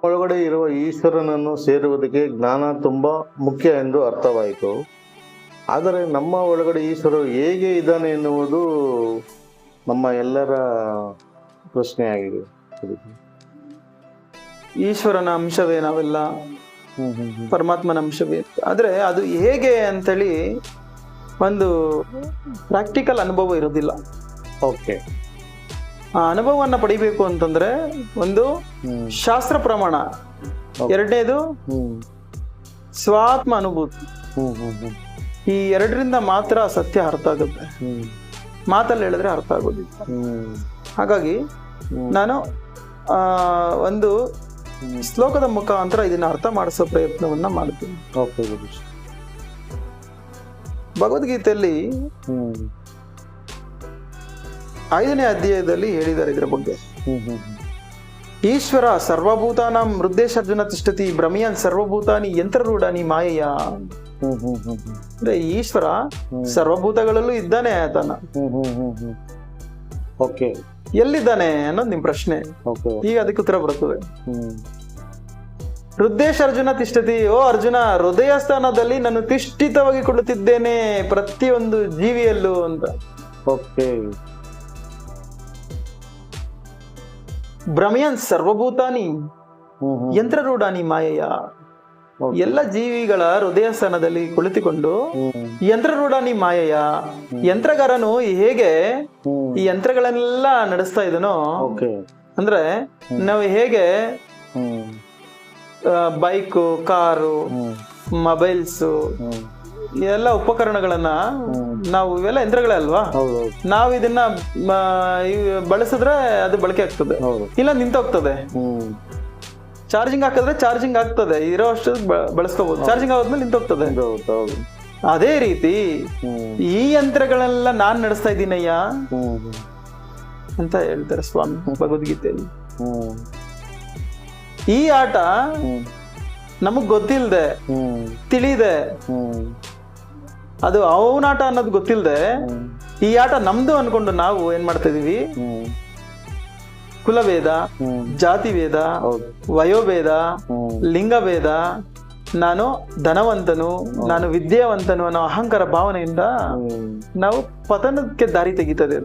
ಒಳಗಡೆ ಇರುವ ಈಶ್ವರನನ್ನು ಸೇರುವುದಕ್ಕೆ ಜ್ಞಾನ ತುಂಬ ಮುಖ್ಯ ಎಂದು ಅರ್ಥವಾಯಿತು. ಆದರೆ ನಮ್ಮ ಒಳಗಡೆ ಈಶ್ವರ ಹೇಗೆ ಇದ್ದಾನೆ ಎನ್ನುವುದು ನಮ್ಮ ಎಲ್ಲರ ಪ್ರಶ್ನೆಯಾಗಿದೆ. ಈಶ್ವರನ ಅಂಶವೇ ನಾವೆಲ್ಲ, ಪರಮಾತ್ಮನ ಅಂಶವೇ. ಆದರೆ ಅದು ಹೇಗೆ ಅಂತೇಳಿ ಒಂದು ಪ್ರಾಕ್ಟಿಕಲ್ ಅನುಭವ ಇರೋದಿಲ್ಲ. ಓಕೆ. ಆ ಅನುಭವವನ್ನು ಪಡಿಬೇಕು ಅಂತಂದ್ರೆ ಒಂದು ಶಾಸ್ತ್ರ ಪ್ರಮಾಣ, ಎರಡನೇದು ಸ್ವಾತ್ಮ ಅನುಭೂತಿ. ಈ ಎರಡರಿಂದ ಮಾತ್ರ ಸತ್ಯ ಅರ್ಥ ಆಗುತ್ತೆ. ಮಾತಲ್ಲಿ ಹೇಳಿದ್ರೆ ಅರ್ಥ ಆಗೋದಿಲ್ಲ. ಹಾಗಾಗಿ ನಾನು ಒಂದು ಶ್ಲೋಕದ ಮುಖಾಂತರ ಇದನ್ನ ಅರ್ಥ ಮಾಡಿಸೋ ಪ್ರಯತ್ನವನ್ನ ಮಾಡ್ತೀನಿ. ಭಗವದ್ಗೀತೆಯಲ್ಲಿ 5ನೇ ಅಧ್ಯಾಯದಲ್ಲಿ ಹೇಳಿದ್ದಾರೆ ಇದರ ಬಗ್ಗೆ. ಈಶ್ವರ ಸರ್ವಭೂತಾನಾಂ ಹೃದಯೇಶರ್ಜುನ ತಿಷ್ಠತಿ ಭ್ರಮಿಯನ್ ಸರ್ವಭೂತಾನಿ ಯಂತ್ರರೂಢಾನಿ ಮಾಯೆಯ. ಅಂದ್ರೆ ಈಶ್ವರ ಸರ್ವಭೂತಗಳಲ್ಲೂ ಇದ್ದಾನೆ ಆತನ. ಓಕೆ. ಎಲ್ಲಿದ್ದಾನೆ ಅನ್ನೋದು ನಿಮ್ ಪ್ರಶ್ನೆ. ಈಗ ಅದಕ್ಕೆ ಉತ್ತರ ಬರುತ್ತದೆ. ಹೃದಯೇಶ ಅರ್ಜುನ ತಿಷ್ಠತಿ. ಓ ಅರ್ಜುನ, ಹೃದಯ ಸ್ಥಾನದಲ್ಲಿ ನಾನು ತಿಷ್ಠಿತವಾಗಿ ಕೊಳ್ಳುತ್ತಿದ್ದೇನೆ ಪ್ರತಿಯೊಂದು ಜೀವಿಯಲ್ಲೂ ಅಂತ. ಓಕೆ. ಭ್ರಮಿಯನ್ ಸರ್ವಭೂತಾನಿ ಯಂತ್ರರೂಢಾನಿ ಮಾಯೆಯ. ಎಲ್ಲ ಜೀವಿಗಳ ಹೃದಯ ಸ್ಥಾನದಲ್ಲಿ ಕುಳಿತುಕೊಂಡು ಯಂತ್ರರೂಢಾನಿ ಮಾಯೆಯ, ಯಂತ್ರಗಾರನು ಹೇಗೆ ಈ ಯಂತ್ರಗಳನ್ನೆಲ್ಲ ನಡೆಸ್ತಾ ಇದನೋ, ಅಂದ್ರೆ ನಾವು ಹೇಗೆ ಬೈಕು, ಕಾರು, ಮೊಬೈಲ್ಸು ಎಲ್ಲ ಉಪಕರಣಗಳನ್ನ ನಾವು ಇವೆಲ್ಲ ಯಂತ್ರಗಳೇ ಅಲ್ವಾ, ನಾವು ಇದನ್ನ ಬಳಸಿದ್ರೆ ಅದು ಬಳಕೆ ಆಗ್ತದೆ, ಇಲ್ಲ ನಿಂತೋಗ್ತದೆ. ಚಾರ್ಜಿಂಗ್ ಹಾಕಿದ್ರೆ ಚಾರ್ಜಿಂಗ್ ಆಗ್ತದೆ, ಇರೋ ಅಷ್ಟು ಬಳಸ್ಕೋಬಹುದು. ಚಾರ್ಜಿಂಗ್ ಆಗೋದ್ಮೇಲೆ ನಿಂತೋಗ್ತದೆ. ಅದೇ ರೀತಿ ಈ ಯಂತ್ರಗಳೆಲ್ಲ ನಾನ್ ನಡೆಸ್ತಾ ಇದ್ದೀನಯ್ಯ ಅಂತ ಹೇಳ್ತಾರೆ ಸ್ವಾಮಿ ಭಗವದ್ಗೀತೆಯಲ್ಲಿ. ಈ ಆಟ ನಮಗ್ ಗೊತ್ತಿಲ್ದೆ ತಿಳಿದೆ, ಅದು ಅವನಾಟ ಅನ್ನೋದು ಗೊತ್ತಿಲ್ದೆ ಈ ಆಟ ನಮ್ದು ಅನ್ಕೊಂಡು ನಾವು ಏನ್ ಮಾಡ್ತಾ ಇದೀವಿ, ಕುಲಭೇದ, ಜಾತಿ ಭೇದ, ವಯೋಭೇದ, ಲಿಂಗಭೇದ, ನಾನು ಧನವಂತನು, ನಾನು ವಿದ್ಯಾವಂತನು ಅನ್ನೋ ಅಹಂಕಾರ ಭಾವನೆಯಿಂದ ನಾವು ಪತನಕ್ಕೆ ದಾರಿ ತೆಗಿತದೆ.